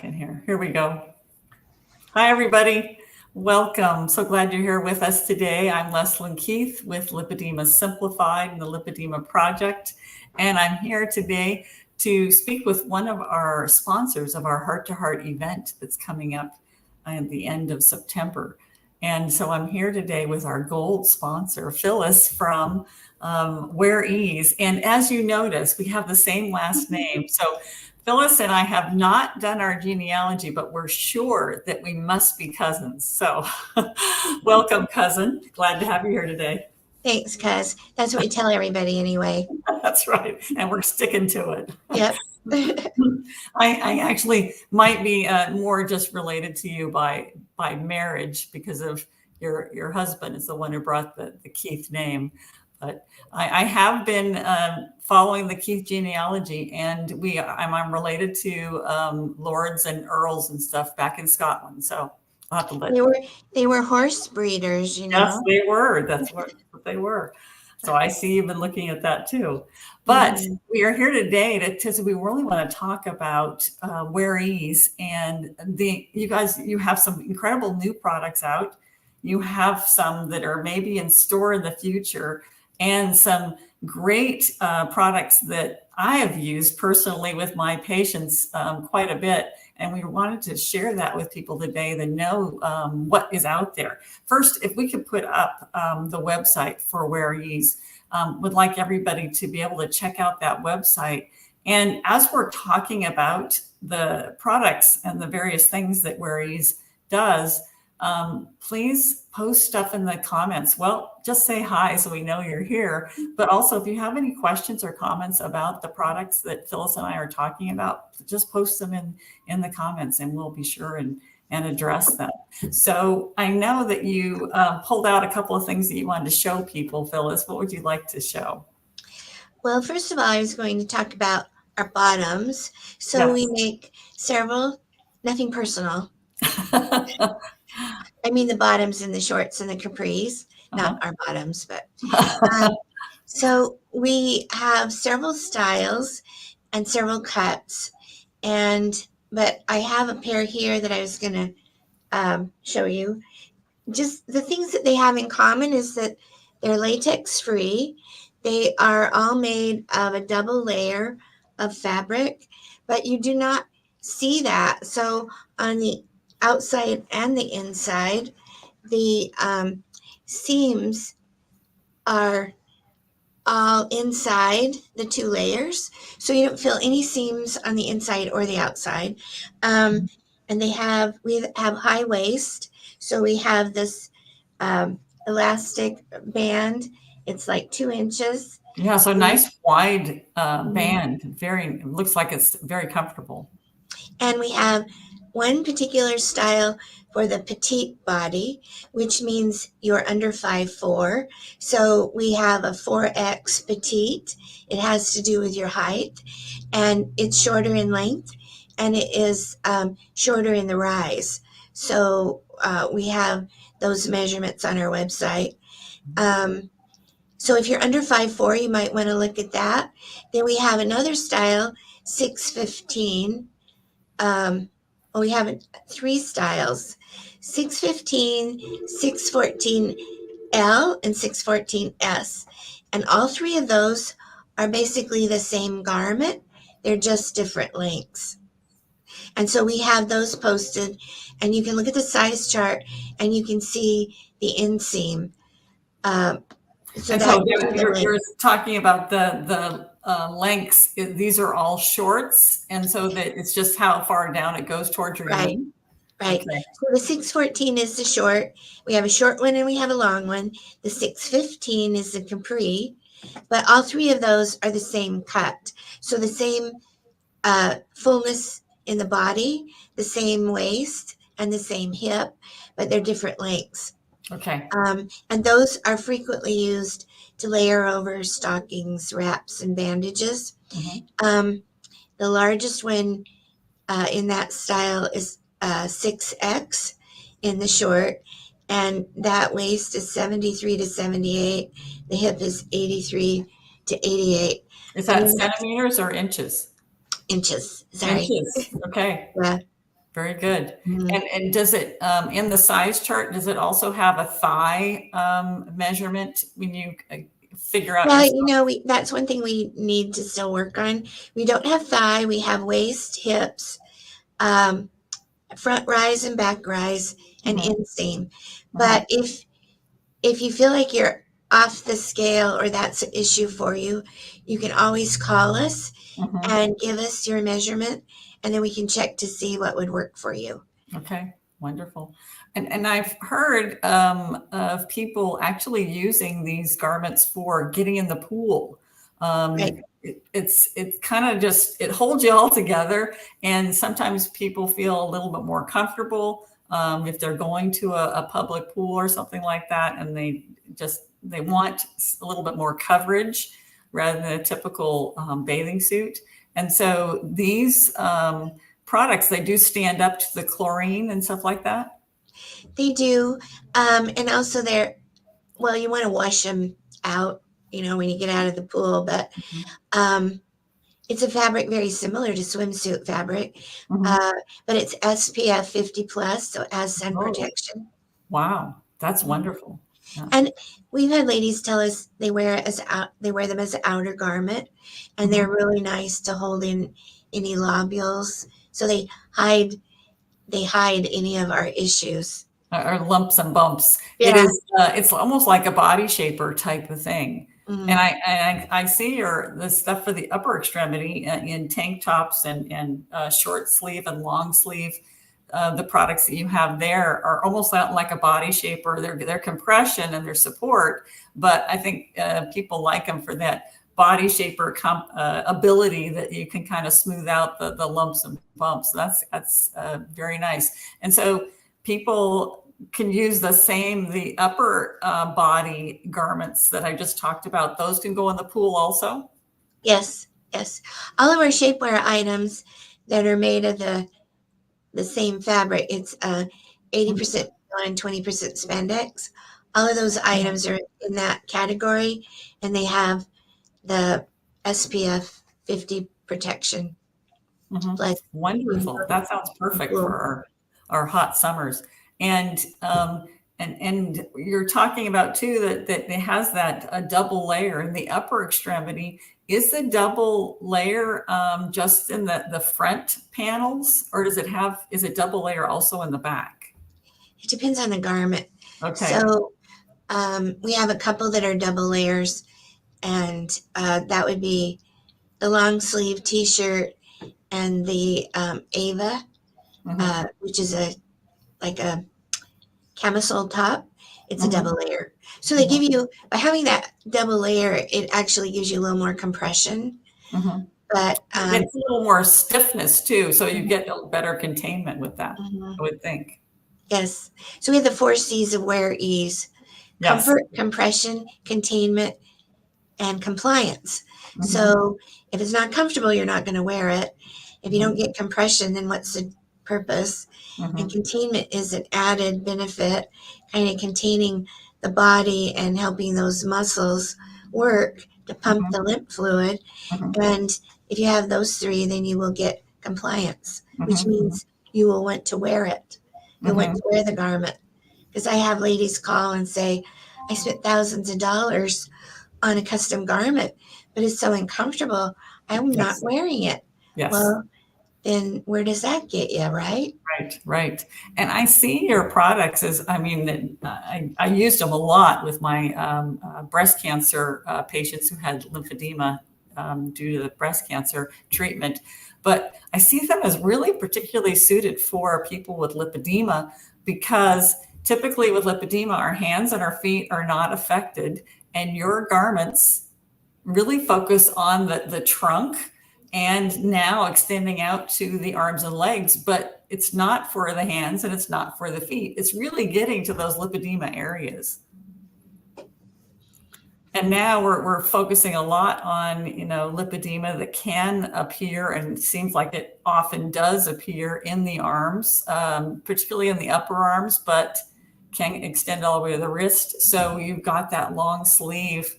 second here. Here we go. Hi, everybody. Welcome. So glad you're here with us today. I'm Leslyn Keith with Lipedema Simplified and the Lipedema Project. And I'm here today to speak with one of our sponsors of our Heart to Heart event that's coming up at the end of September. And so I'm here today with our gold sponsor, Phyllis from Wear Ease. And as you notice, we have the same last name. So Phyllis and I have not done our genealogy, but we're sure that we must be cousins. So welcome, cousin. Glad to have you here today. Thanks, cuz. That's what we tell everybody anyway. That's right. And we're sticking to it. Yep. I actually might be more just related to you by marriage because of your husband is the one who brought the Keith name. But I have been following the Keith genealogy, and I'm related to lords and earls and stuff back in Scotland. So I'll have to let they were horse breeders, you know. Yes, they were. That's what they were. So I see you've been looking at that too. But we are here today to we really want to talk about Wear Ease, and you have some incredible new products out. You have some that are maybe in store in the future, and some great products that I have used personally with my patients quite a bit. And we wanted to share that with people today to know what is out there. First, if we could put up the website for Wear Ease, would like everybody to be able to check out that website. And as we're talking about the products and the various things that Wear Ease does, please post stuff in the comments. Well, just say hi so we know you're here. But also, if you have any questions or comments about the products that Phyllis and I are talking about, just post them in the comments and we'll be sure and address them. So I know that you pulled out a couple of things that you wanted to show people, Phyllis. What would you like to show? Well, first of all, I was going to talk about our bottoms. So yes. We make several, nothing personal. I mean the bottoms and the shorts and the capris, not our bottoms, but so we have several styles and several cuts, but I have a pair here that I was going to show you. Just the things that they have in common is that they're latex free. They are all made of a double layer of fabric, but you do not see that. So on the outside and the inside, the seams are all inside the two layers, so you don't feel any seams on the inside or the outside. And we have high waist, so we have this elastic band. It's like 2 inches. Yeah, so nice wide band. It looks like it's very comfortable. And we have one particular style for the petite body, which means you're under 5'4". So we have a 4X petite. It has to do with your height, and it's shorter in length, and it is shorter in the rise. So we have those measurements on our website. So if you're under 5'4", you might want to look at that. Then we have another style, 6'15". We have 3 styles, 6'15", 6'14" and 6'14" And all 3 of those are basically the same garment. They're just different lengths. And so we have those posted, and you can look at the size chart and you can see the inseam. So you're talking about the lengths. These are all shorts, and so that it's just how far down it goes towards your knee. Right. Okay. So the 6'14" is the short. We have a short one and we have a long one. The 6'15" is the capri, but all 3 of those are the same cut. So the same fullness in the body, the same waist, and the same hip, but they're different lengths. Okay. And those are frequently used to layer over stockings, wraps, and bandages. The largest one in that style is 6X in the short, and that waist is 73 to 78. The hip is 83 to 88. Is that centimeters or inches? Inches. Sorry. Inches. Okay. Yeah. Very good. Mhm. And does it, in the size chart, does it also have a thigh measurement when you figure out your Well, size? that's one thing we need to still work on. We don't have thigh, we have waist, hips, um, front rise and back rise, and Mhm, inseam. mhm, But if you feel like you're off the scale or that's an issue for you, you can always call us mhm. and give us your measurement, and then we can check to see what would work for you. Okay, wonderful. And I've heard of people actually using these garments for getting in the pool. Right. It's kind of just, it holds you all together, and sometimes people feel a little bit more comfortable if they're going to a public pool or something like that, and they want a little bit more coverage rather than a typical bathing suit. And so these products, they do stand up to the chlorine and stuff like that. They do. And also well, you want to wash them out, when you get out of the pool, but Mhm. um, it's a fabric very similar to swimsuit fabric, Mhm. uh, but it's SPF 50 plus, so it has sun Oh, protection. wow. That's wonderful. Yeah. And we've had ladies tell us they wear them as an outer garment, and they're Mhm. really nice to hold in any lobules, so they hide any of our issues. Or lumps and bumps. It Yeah. is, it's almost like a body shaper type of thing. And Mhm. I see the stuff for the upper extremity in tank tops and short sleeve and long sleeve. The products that you have there are almost like a body shaper. They're compression and their support, but I think people like them for that body shaper ability that you can kind of smooth out the lumps and bumps. That's very nice. And so people can use the upper body garments that I just talked about. Those can go in the pool also. Yes, yes. All of our shapewear items that are made of the same fabric, it's 80% nylon, 20% spandex. All of those items are in that category, and they have the SPF 50 protection. Mhm. Like Wonderful. That sounds perfect for pool. our hot summers. And and you're talking about too that it has that a double layer in the upper extremity. Is the double layer just in the front panels, or is it double layer also in the back? It depends on the garment. Okay. So we have a couple that are double layers, and that would be the long sleeve T-shirt and the Ava, Hmm. which is like a camisole top. It's a Hmm. double layer. So they give Hmm. you, by having that double layer, it actually gives you a little more compression. Hmm. But It's a little more stiffness too, so you get a better containment with that, mhm, I would think. yes. So we have the four C's of wear ease: Yes. comfort, compression, containment, and compliance. Hmm. So if it's not comfortable, you're not going to wear it. If you don't Hmm. get compression, then what's the purpose? And Hmm. containment is an added benefit, kind of containing the body and helping those muscles work to pump Hmm. the lymph fluid. Hmm. And if you have those three, then you will get compliance, which Hmm. means you will want to wear it. You'll want Hmm. to wear the garment. Because I have ladies call and say, I spent thousands of dollars on a custom garment, but it's so uncomfortable. I'm not Yes. wearing it. Yes. Well, then where does that get you, right? Right. Right. And I see your products as, I mean, I used them a lot with my breast cancer patients who had lymphedema due to the breast cancer treatment. But I see them as really particularly suited for people with lipedema because typically with lipedema, our hands and our feet are not affected, and your garments really focus on the trunk and now extending out to the arms and legs, but it's not for the hands and it's not for the feet. It's really getting to those lipedema areas. And now we're focusing a lot on, lipedema that can appear, and it seems like it often does appear in the arms, particularly in the upper arms, but can extend all the way to the wrist. So you've got that long sleeve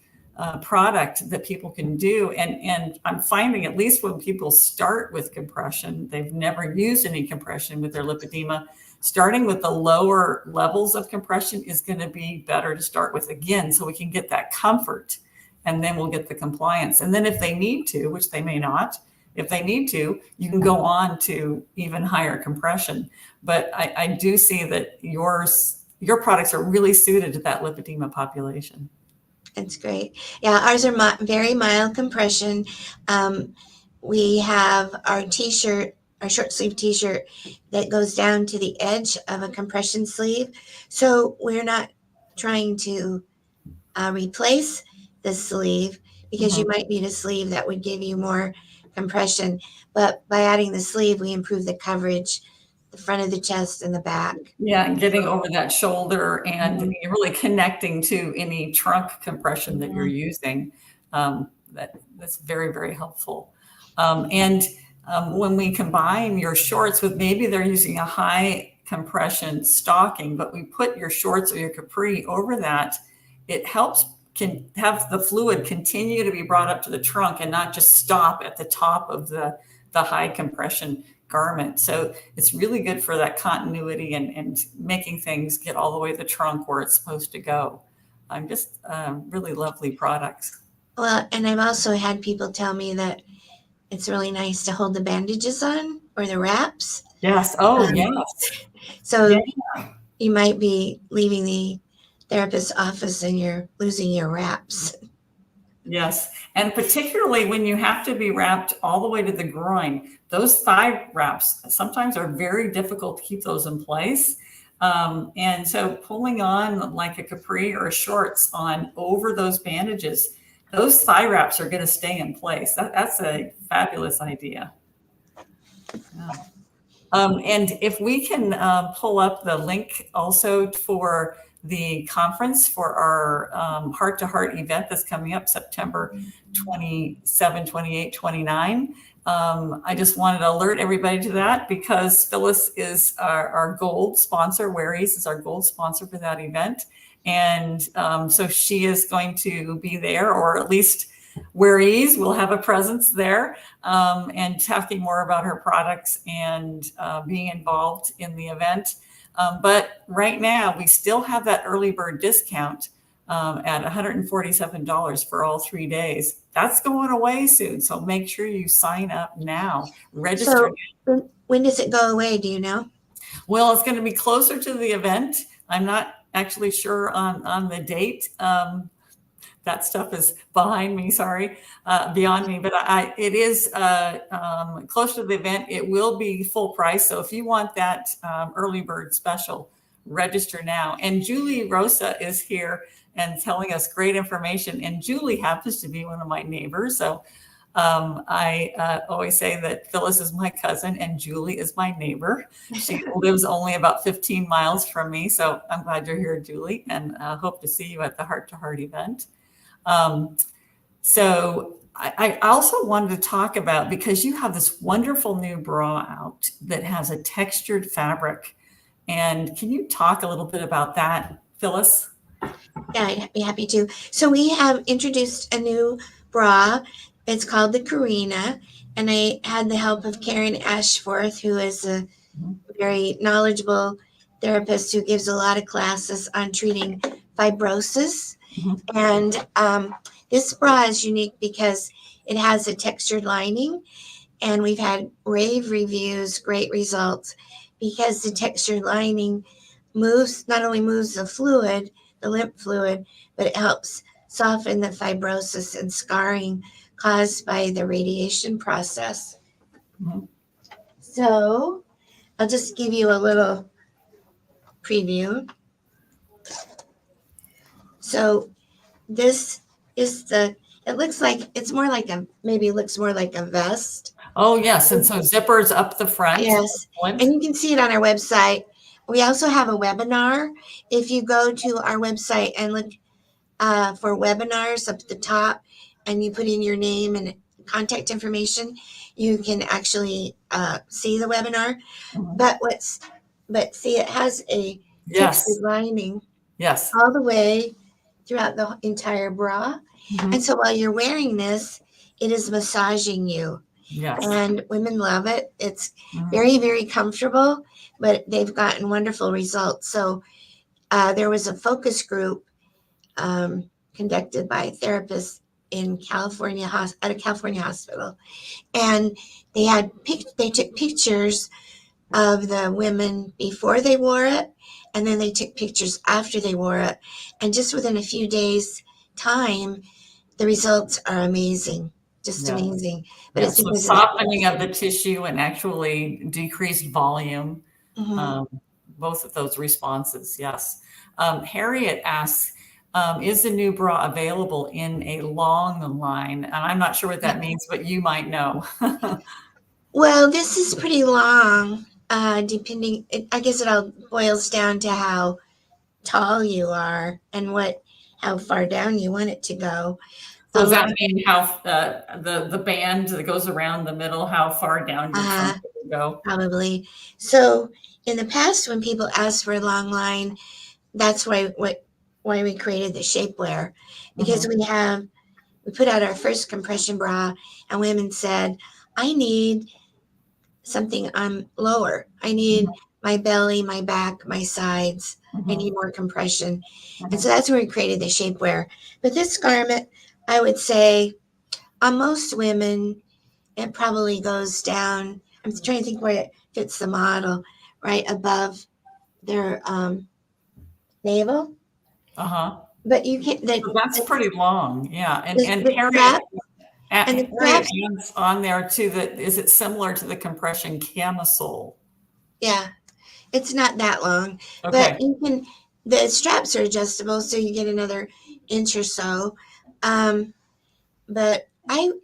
product that people can do. And I'm finding, at least when people start with compression, they've never used any compression with their lipedema. Starting with the lower levels of compression is going to be better to start with, again, so we can get that comfort, and then we'll get the compliance. And then if they need to, which they may not, if they need to, you can go on to even higher compression. But I do see that your products are really suited to that lipedema population. That's great. Yeah, ours are very mild compression. We have our t-shirt, our short sleeve t-shirt that goes down to the edge of a compression sleeve. So we're not trying to replace the sleeve, because you might need a sleeve that would give you more compression. But by adding the sleeve, we improve the coverage, the front of the chest and the back. Yeah, and getting over that shoulder, and you're really connecting to any trunk compression that you're using. That's very, very helpful. When we combine your shorts with, maybe they're using a high compression stocking, but we put your shorts or your capri over that, it can have the fluid continue to be brought up to the trunk and not just stop at the top of the high compression garment. So it's really good for that continuity and making things get all the way to the trunk where it's supposed to go. I'm just really lovely products. Well, and I've also had people tell me that it's really nice to hold the bandages on, or the wraps. Yes. Oh, yes. So you might be leaving the therapist's office and you're losing your wraps. Yes. And particularly when you have to be wrapped all the way to the groin, those thigh wraps sometimes are very difficult to keep those in place. And so pulling on like a capri or shorts on over those bandages, those thigh wraps are going to stay in place. That's a fabulous idea. Yeah. And if we can pull up the link also for the conference for our Heart to Heart event that's coming up September 27, 28, 29. I just wanted to alert everybody to that, because Phyllis is our gold sponsor. Where Ease is our gold sponsor for that event. And so she is going to be there, or at least Where Ease will have a presence there, and talking more about her products and being involved in the event. But right now, we still have that early bird discount at $147 for all 3 days. That's going away soon. So make sure you sign up now. Register. So when does it go away? Do you know? Well, it's going to be closer to the event. I'm not actually sure on the date. That stuff is behind me, sorry, beyond me. But it is close to the event. It will be full price. So if you want that early bird special, register now. And Julie Rosa is here and telling us great information. And Julie happens to be one of my neighbors. So I always say that Phyllis is my cousin and Julie is my neighbor. She lives only about 15 miles from me. So I'm glad you're here, Julie, and hope to see you at the Heart to Heart event. So I also wanted to talk about, because you have this wonderful new bra out that has a textured fabric. And can you talk a little bit about that, Phyllis? Yeah, I'd be happy to. So we have introduced a new bra. It's called the Karina, and I had the help of Karen Ashforth, who is a very knowledgeable therapist who gives a lot of classes on treating fibrosis. And this bra is unique because it has a textured lining, and we've had rave reviews, great results, because the textured lining not only moves the fluid, the lymph fluid, but it helps soften the fibrosis and scarring caused by the radiation process. So I'll just give you a little preview. So this is it looks like, it's more like looks more like a vest. Oh, yes. And so zippers up the front. Yes. And you can see it on our website. We also have a webinar. If you go to our website and look for webinars up at the top, and you put in your name and contact information, you can actually see the webinar. But see, it has a textured lining. Yes. All the way throughout the entire bra. Mhm. And so while you're wearing this, it is massaging you. Yes. And women love it. It's Mhm. very, very comfortable, but they've gotten wonderful results. So there was a focus group conducted by therapists in California, at a California hospital, and they took pictures of the women before they wore it, and then they took pictures after they wore it, and just within a few days' time, the results are amazing, just Yeah. amazing. But Yeah. it's So because of softening of the tissue and actually decreased volume. that. Both of those responses, yes. Harriet asks, is the new bra available in a long line? And I'm not sure what that means, but you might know. Well, this is pretty long, depending, I guess it all boils down to how tall you are and how far down you want it to go. So A does that long, mean how the band that goes around the middle, how far down you're uh, comfortable to go? probably. So in the past, when people asked for a long line, that's why we created the shapewear, because Mhm. we put out our first compression bra, and women said, I need something lower. I need Mhm. my belly, my back, my sides. I Mhm. need more compression. And so Mhm. that's where we created the shapewear. But this garment, I would say on most women, it probably goes down. I'm trying to think where it fits the model, right above their navel. Uh-huh. But you can So that's pretty long. Yeah. And the Harriet, strap and the Harriet straps. adds on there too that is it similar to the compression camisole? Yeah, it's not that long, but Okay. the straps are adjustable, so you get another inch or so. Um, but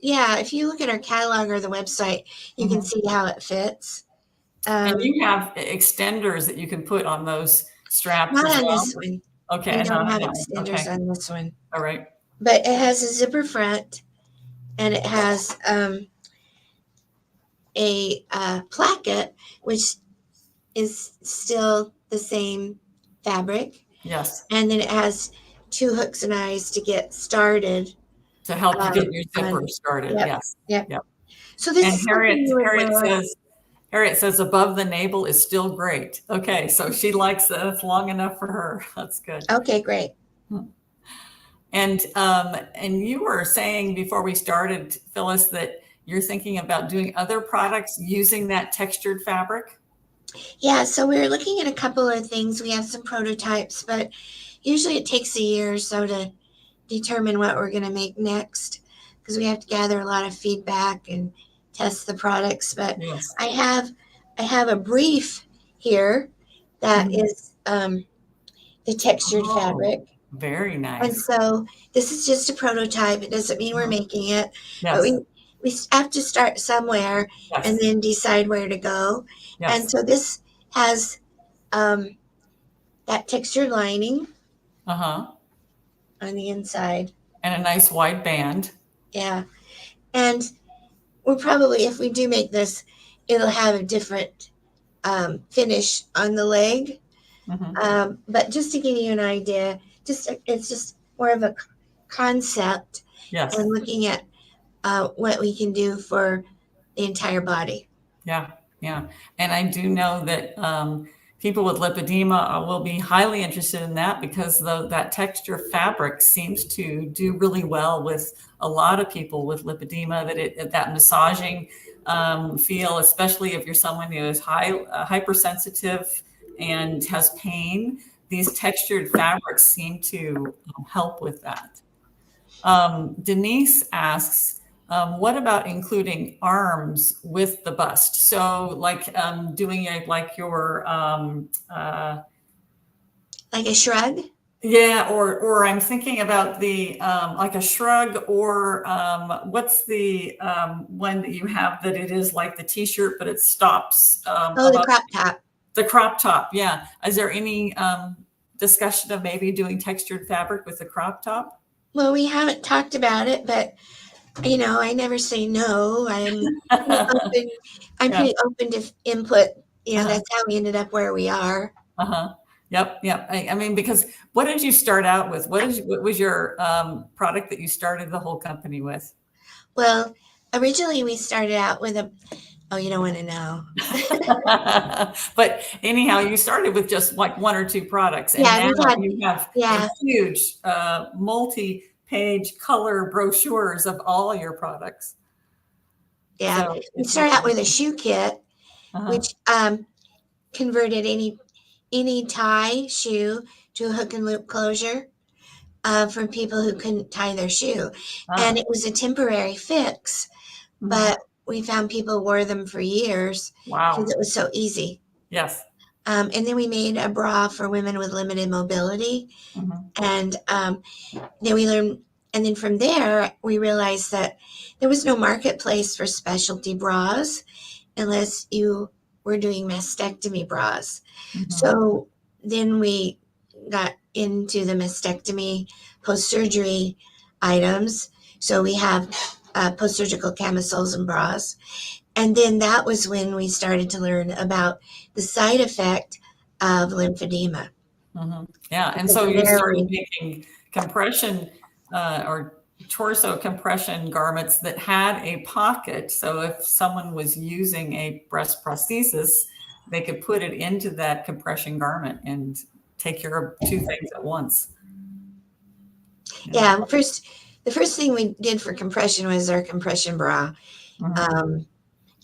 yeah, if you look at our catalog or the website, you can Mhm. see how it fits. And Um, you have extenders that you can put on those straps Not as on well? this one. Okay, We and not don't on have that one. extenders Okay. on this one, All right. but it has a zipper front, and it has a placket, which is still the same fabric, Yes. and then it has two hooks and eyes to get started. To help you get your zipper On started. Yep, Yes. yep. Yep. So this And is something you would wear. Harriet says above the navel is still great. Okay, so she likes that. It's long enough for her. That's good. Okay, great. And you were saying before we started, Phyllis, that you're thinking about doing other products using that textured fabric. Yeah, so we were looking at a couple of things. We have some prototypes, but usually it takes a year or so to determine what we're going to make next because we have to gather a lot of feedback and test the products. But Yes. I have I have a brief here that Mhm. is the textured Oh, fabric. very And nice. so this is just a prototype. It doesn't mean we're Mhm. making it, but Yes. we have to start somewhere and Yes. then decide where to go. And Yes. so this has um, that textured lining Uh-huh. on the inside. And a nice wide band. Yeah. And we're probably, if we do make this, it'll have a different finish on the leg. Mhm. But just to give you an idea, it's just more of a concept Yes. and looking at what we can do for the entire body. Yeah, yeah. And I do know that people with lipedema will be highly interested in that because that texture fabric seems to do really well with a lot of people with lipedema, that massaging feel, especially if you're someone who is hypersensitive and has pain, these textured fabrics seem to help with that. Denise asks, what about including arms with the bust? So like doing it like your, Like a shrug? yeah, or I'm thinking about the like a shrug or what's the one that you have that it is like the t-shirt, but it stops Oh, the above crop top. the crop top. Yeah. Is there any discussion of maybe doing textured fabric with the crop top? Well, we haven't talked about it, but I never say no. Pretty open. I'm Yeah. pretty open to input. Uh-huh. That's how we ended up where we are. Uh-huh. Yep. Yep. I mean, because what did you start out with? What was your product that you started the whole company with? Well, originally we started out with oh, you don't want to know. But anyhow, you started with just like one or two products, and Yeah, now we've had, you have a yeah, huge multi-page color brochures of all your products. yeah. So We it's started really out with a shoe kit, uh-huh. which converted any tie shoe to a hook and loop closure for people who couldn't tie their shoe. And Ah, it was a temporary fix, mhm. but we found people wore them for years because Wow. it was so easy. Yes. And then we made a bra for women with limited mobility. Mhm. And then we learned, and then from there, we realized that there was no marketplace for specialty bras unless you were doing mastectomy bras. Mhm. So then we got into the mastectomy post surgery items. So we have post surgical camisoles and bras. And then that was when we started to learn about the side effect of lymphedema. Mhm. Yeah, and Because so you started narrowing, making compression or torso compression garments that had a pocket. So if someone was using a breast prosthesis, they could put it into that compression garment and take care of two things at once. Yeah. yeah, the first thing we did for compression was our compression bra. Mhm. Um,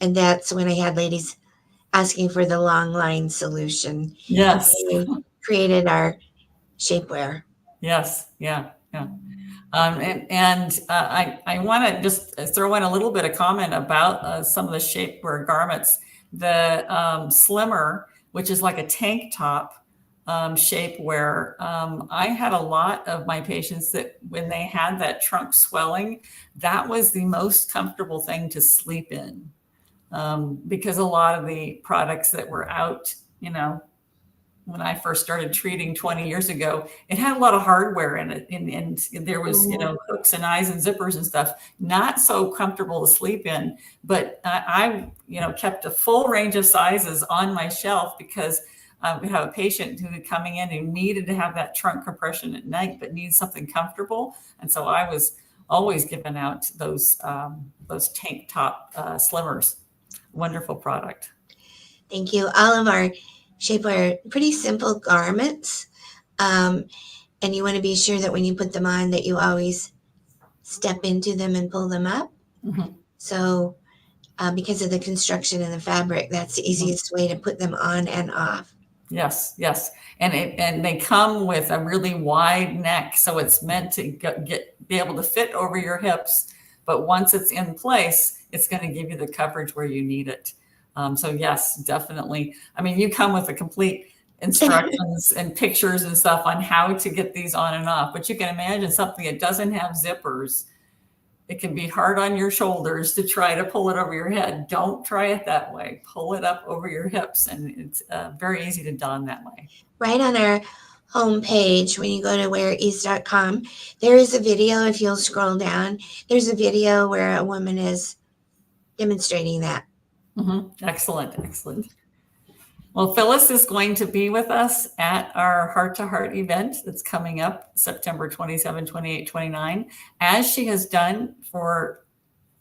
and that's when I had ladies asking for the long line solution. And Yes. then we created our shapewear. Yes. Yeah. Yeah. I want to just throw in a little bit of comment about some of the shapewear garments. The slimmer, which is like a tank top shapewear. I had a lot of my patients that when they had that trunk swelling, that was the most comfortable thing to sleep in because a lot of the products that were out, when I first started treating 20 years ago, it had a lot of hardware in it. And there was, Mhm. hooks and eyes and zippers and stuff, not so comfortable to sleep in. But kept a full range of sizes on my shelf because we have a patient who was coming in who needed to have that trunk compression at night, but needs something comfortable. And so I was always giving out those tank top slimmers. Wonderful product. Thank you. All of our shapewear, pretty simple garments. Um, and you want to be sure that when you put them on that you always step into them and pull them up. Mhm. So because of the construction and the fabric, that's the Mhm. easiest way to put them on and off. Yes, yes. And they come with a really wide neck, so it's meant to be able to fit over your hips. But once it's in place, it's going to give you the coverage where you need it. So yes, definitely. I mean, you come with a complete instructions and pictures and stuff on how to get these on and off. But you can imagine something that doesn't have zippers. It can be hard on your shoulders to try to pull it over your head. Don't try it that way. Pull it up over your hips, and it's very easy to don that way. Right on our homepage, when you go to wearease.com, there is a video. If you'll scroll down, there's a video where a woman is demonstrating that. Excellent, excellent. Well, Phyllis is going to be with us at our Heart to Heart event that's coming up September 27, 28, 29, as she has done for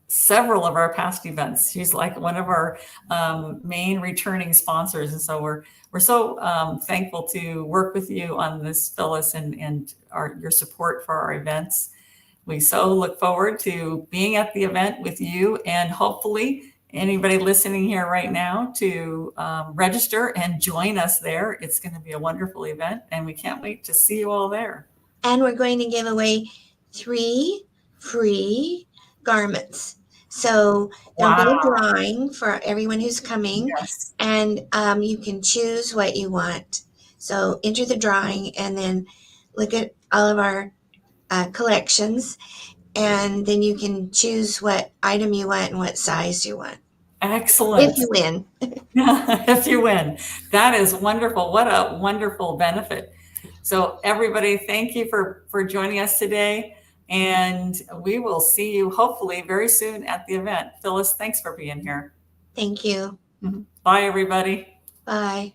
several of our past events. She's like one of our main returning sponsors. And so we're so thankful to work with you on this, Phyllis, and your support for our events. We so look forward to being at the event with you, and hopefully anybody listening here right now to register and join us there. It's going to be a wonderful event, and we can't wait to see you all there. And we're going to give away 3 free garments. So there'll be Wow. a drawing for everyone who's coming, Yes. and you can choose what you want. So enter the drawing and then look at all of our collections, and then you can choose what item you want and what size you want. If Excellent. you win. If you win. That is wonderful. What a wonderful benefit. So everybody, thank you for joining us today. And we will see you hopefully very soon at the event. Phyllis, thanks for being here. Thank you. Bye, everybody. Bye.